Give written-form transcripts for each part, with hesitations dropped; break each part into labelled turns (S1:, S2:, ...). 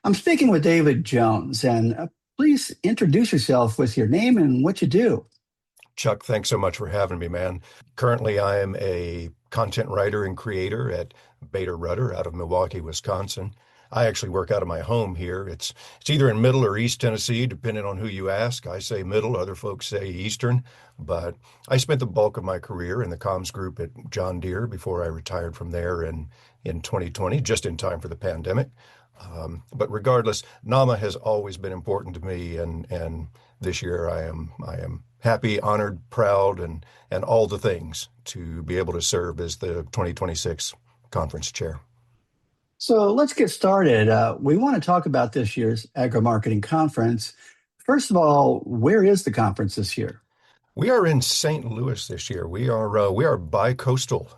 S1: I'm speaking with David Jones, and please introduce yourself with your name and what you do.
S2: Chuck, thanks so much for having me, man. Currently, I am a content writer and creator at Beta Rutter out of Milwaukee, Wisconsin. I actually work out of my home here. It's either in Middle or East Tennessee, depending on who you ask. I say Middle, other folks say Eastern, but I spent the bulk of my career in the comms group at John Deere before I retired from there in 2020, just in time for the pandemic. But regardless, NAMA has always been important to me, and this year I am happy, honored, proud, and all the things to be able to serve as the 2026 conference chair.
S1: So let's get started. We want to talk about this year's Agri-Marketing Conference. First of all, where is the conference this year?
S2: We are in St. Louis this year. We are bi-coastal.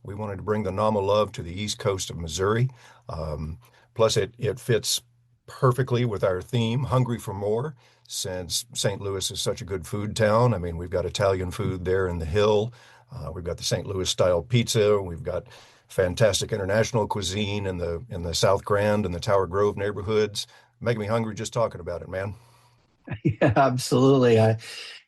S2: We wanted to bring the NAMA love to the east coast of Missouri. Um, Plus, it fits perfectly with our theme, Hungry for More, since St. Louis is such a good food town. I mean, we've got Italian food there in the Hill. We've got the St. Louis style pizza. We've got fantastic international cuisine in the South Grand and the Tower Grove neighborhoods. Making me hungry just talking about it, man.
S1: Yeah, absolutely. I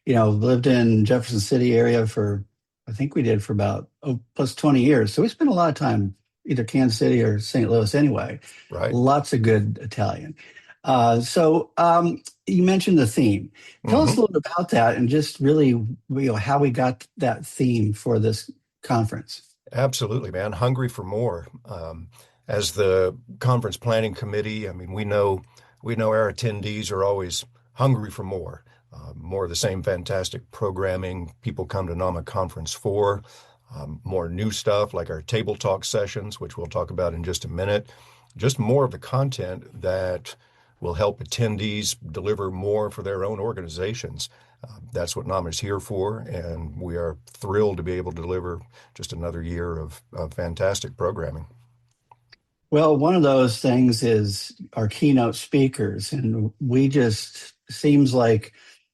S1: lived in Jefferson City area for, I think we did for about plus 20 years. So we spent a lot of time either Kansas City or St. Louis anyway.
S2: Right?
S1: Lots of good Italian. You mentioned the theme. Tell us
S2: Hmm.
S1: a little bit about that and just really, how we got that theme for this conference.
S2: Absolutely, man. Hungry for more. As the conference planning committee, I mean, we know our attendees are always hungry for more, more of the same fantastic programming people come to NAMA conference for, more new stuff like our table talk sessions, which we'll talk about in just a minute, just more of the content that will help attendees deliver more for their own organizations. That's what NAMA is here for, and we are thrilled to be able to deliver just another year of fantastic programming.
S1: Well, one of those things is our keynote speakers, and we just seems like,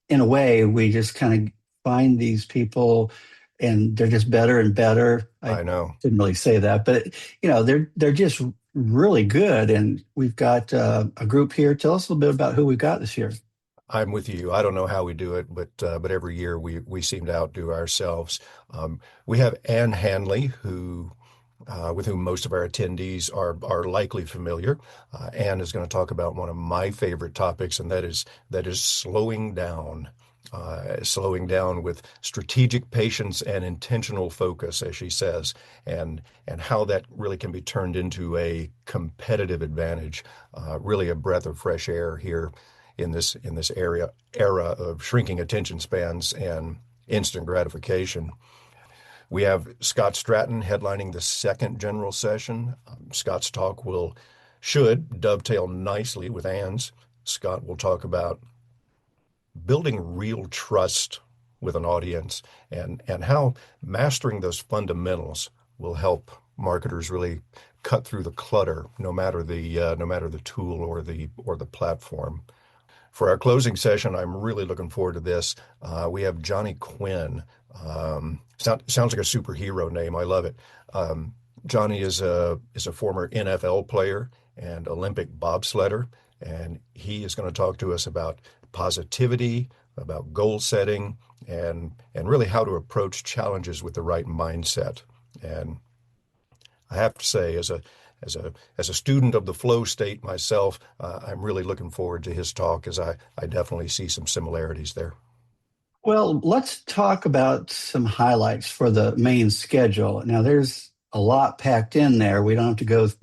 S1: in a way, we just kind of find these people, and they're just better and better. I
S2: I know.
S1: didn't really say that, but they're just really good. And we've got a group here. Tell us a little bit about who we've got this year.
S2: I'm with you. I don't know how we do it, but every year we seem to outdo ourselves. We have Ann Hanley, who with whom most of our attendees are likely familiar. Ann is going to talk about one of my favorite topics, and that is slowing down with strategic patience and intentional focus, as she says, and how that really can be turned into a competitive advantage. Really a breath of fresh air here in this era of shrinking attention spans and instant gratification. We have Scott Stratton headlining the second general session. Scott's talk should dovetail nicely with Ann's. Scott will talk about building real trust with an audience and how mastering those fundamentals will help marketers really cut through the clutter, no matter the tool or the platform. For our closing session, I'm really looking forward to this. We have Johnny Quinn. Sounds like a superhero name. I love it. Johnny is a former NFL player and Olympic bobsledder, and he is going to talk to us about positivity, about goal setting, and really how to approach challenges with the right mindset. And I have to say, as a student of the flow state myself, I'm really looking forward to his talk as I definitely see some similarities there.
S1: Well, let's talk about some highlights for the main schedule. Now, there's a lot packed in there. We don't have to go to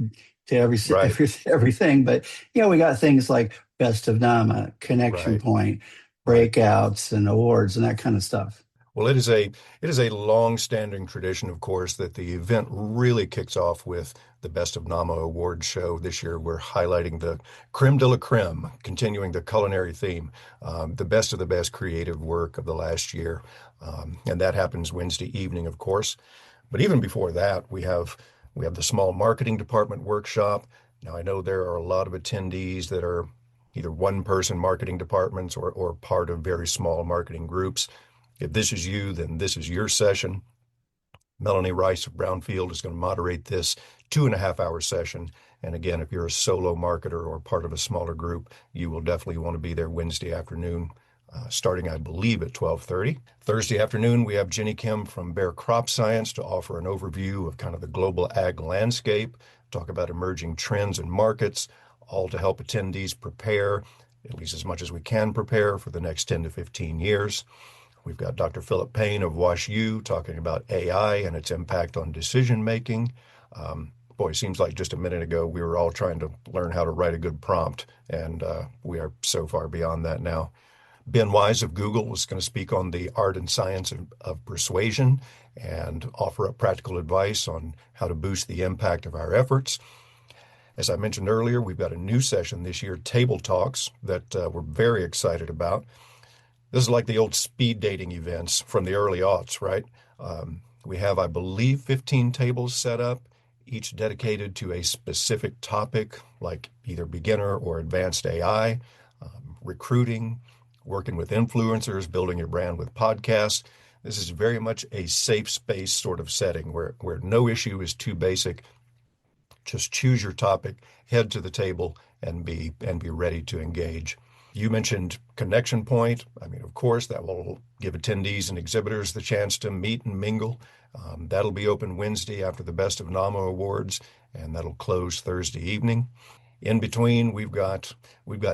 S2: Right,
S1: everything, but we got things like Best of Nama, Connection
S2: right,
S1: Point,
S2: right.
S1: breakouts, and awards, and that kind of stuff.
S2: Well, it is a long-standing tradition, of course, that the event really kicks off with the Best of Nama Awards show. This year, we're highlighting the creme de la creme, continuing the culinary theme, the best of the best creative work of the last year, and that happens Wednesday evening, of course. But even before that, we have the small marketing department workshop. Now, I know there are a lot of attendees that are either one-person marketing departments or part of very small marketing groups. If this is you, then this is your session. Melanie Rice of Brownfield is going to moderate this 2.5 hour session. And again, if you're a solo marketer or part of a smaller group, you will definitely want to be there Wednesday afternoon, starting, I believe, at 12:30. Thursday afternoon, we have Jenny Kim from Bayer Crop Science to offer an overview of kind of the global ag landscape, talk about emerging trends and markets, all to help attendees prepare, at least as much as we can prepare, for the next 10 to 15 years. We've got Dr. Philip Payne of WashU talking about AI and its impact on decision making. Boy, it seems like just a minute ago we were all trying to learn how to write a good prompt, and we are so far beyond that now. Ben Wise of Google is going to speak on the art and science of persuasion and offer up practical advice on how to boost the impact of our efforts. As I mentioned earlier, we've got a new session this year, Table Talks, that we're very excited about. This is like the old speed dating events from the early aughts, right? We have, I believe, 15 tables set up, each dedicated to a specific topic, like either beginner or advanced AI, recruiting, working with influencers, building your brand with podcasts. This is very much a safe space sort of setting where no issue is too basic. Just choose your topic, head to the table, and be ready to engage. You mentioned Connection Point. I mean, of course, that will give attendees and exhibitors the chance to meet and mingle. That'll be open Wednesday after the Best of NAMA Awards, and that'll close Thursday evening. In between, we've got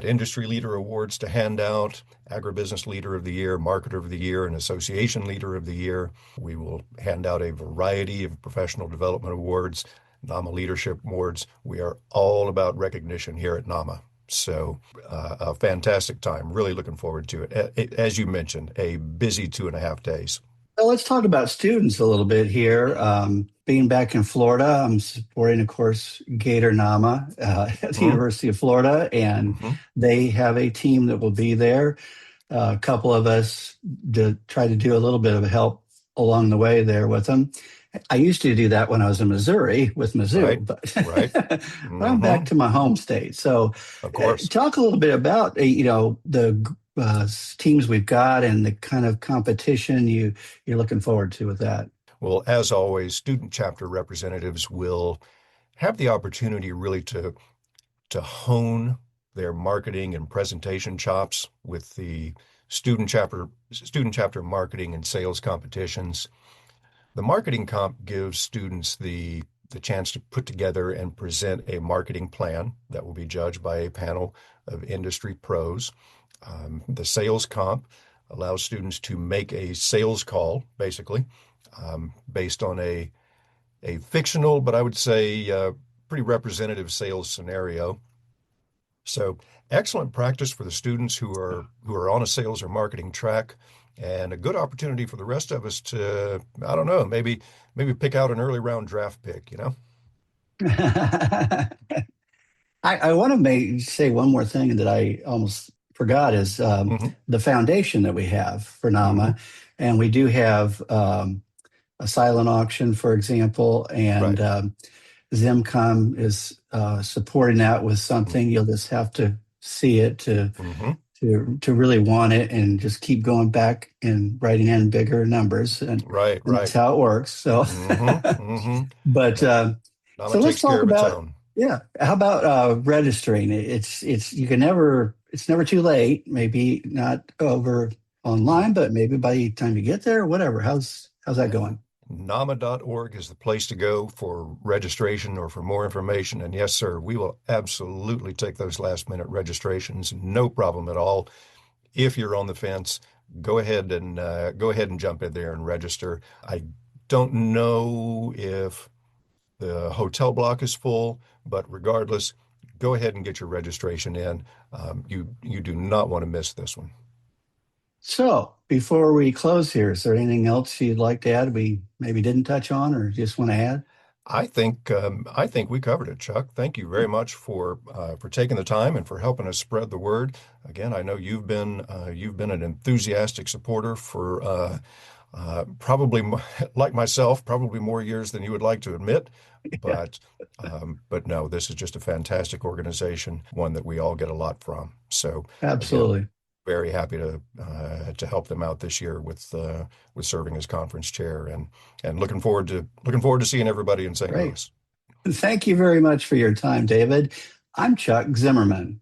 S2: industry leader awards to hand out, agribusiness leader of the year, marketer of the year, and association leader of the year. We will hand out a variety of professional development awards, NAMA leadership awards. We are all about recognition here at NAMA. So a fantastic time. Really looking forward to it. As you mentioned, a busy 2.5 days.
S1: Well, let's talk about students a little bit here. Being back in Florida, I'm supporting, of course, Gator Nama at the
S2: Mm-hmm.
S1: University of Florida, and
S2: Mm-hmm.
S1: they have a team that will be there. A couple of us to try to do a little bit of help along the way there with them. I used to do that when I was in Missouri with
S2: Right.
S1: Mizzou, but,
S2: Right.
S1: but I'm back
S2: Mm-hmm.
S1: to my home state. So,
S2: Of course.
S1: talk a little bit about the teams we've got and the kind of competition you're looking forward to with that.
S2: Well, as always, student chapter representatives will have the opportunity really to hone their marketing and presentation chops with the student chapter marketing and sales competitions. The marketing comp gives students the chance to put together and present a marketing plan that will be judged by a panel of industry pros. The sales comp allows students to make a sales call, basically, based on a fictional, but I would say pretty representative sales scenario. So excellent practice for the students who are on a sales or marketing track, and a good opportunity for the rest of us to, I don't know, maybe pick out an early round draft pick, you know?
S1: I want to say one more thing that I almost forgot is
S2: Hmm.
S1: the foundation that we have for
S2: Hmm.
S1: NAMA. And we do have a silent auction, for example, and
S2: Right.
S1: ZimCom is supporting that with something. You'll just have to see it
S2: Hmm.
S1: to really want it, and just keep going back and writing in bigger numbers,
S2: Right,
S1: and that's
S2: right.
S1: how it works. So,
S2: Hmm. Hmm.
S1: but
S2: Yeah. Nama
S1: so let's
S2: takes care
S1: talk
S2: of its
S1: about,
S2: own.
S1: yeah. How about registering? It's you can never it's never too late. Maybe not over online, but maybe by the time you get there, whatever. How's that
S2: Yeah.
S1: going?
S2: NAMA.org is the place to go for registration or for more information. And yes, sir, we will absolutely take those last minute registrations. No problem at all. If you're on the fence, go ahead and jump in there and register. I don't know if the hotel block is full, but regardless, go ahead and get your registration in. You do not want to miss this one.
S1: So, before we close here, is there anything else you'd like to add we maybe didn't touch on or just want to add?
S2: I think we covered it, Chuck. Thank you very much for taking the time and for helping us spread the word. Again, I know you've been an enthusiastic supporter for probably like myself, probably more years than you would like to admit.
S1: Yeah,
S2: But no, this is just a fantastic organization, one that we all get a lot from. So again,
S1: absolutely.
S2: very happy to help them out this year with serving as conference chair, and looking forward to seeing everybody in St.
S1: Great.
S2: Louis.
S1: Thank you very much for your time, David. I'm Chuck Zimmerman.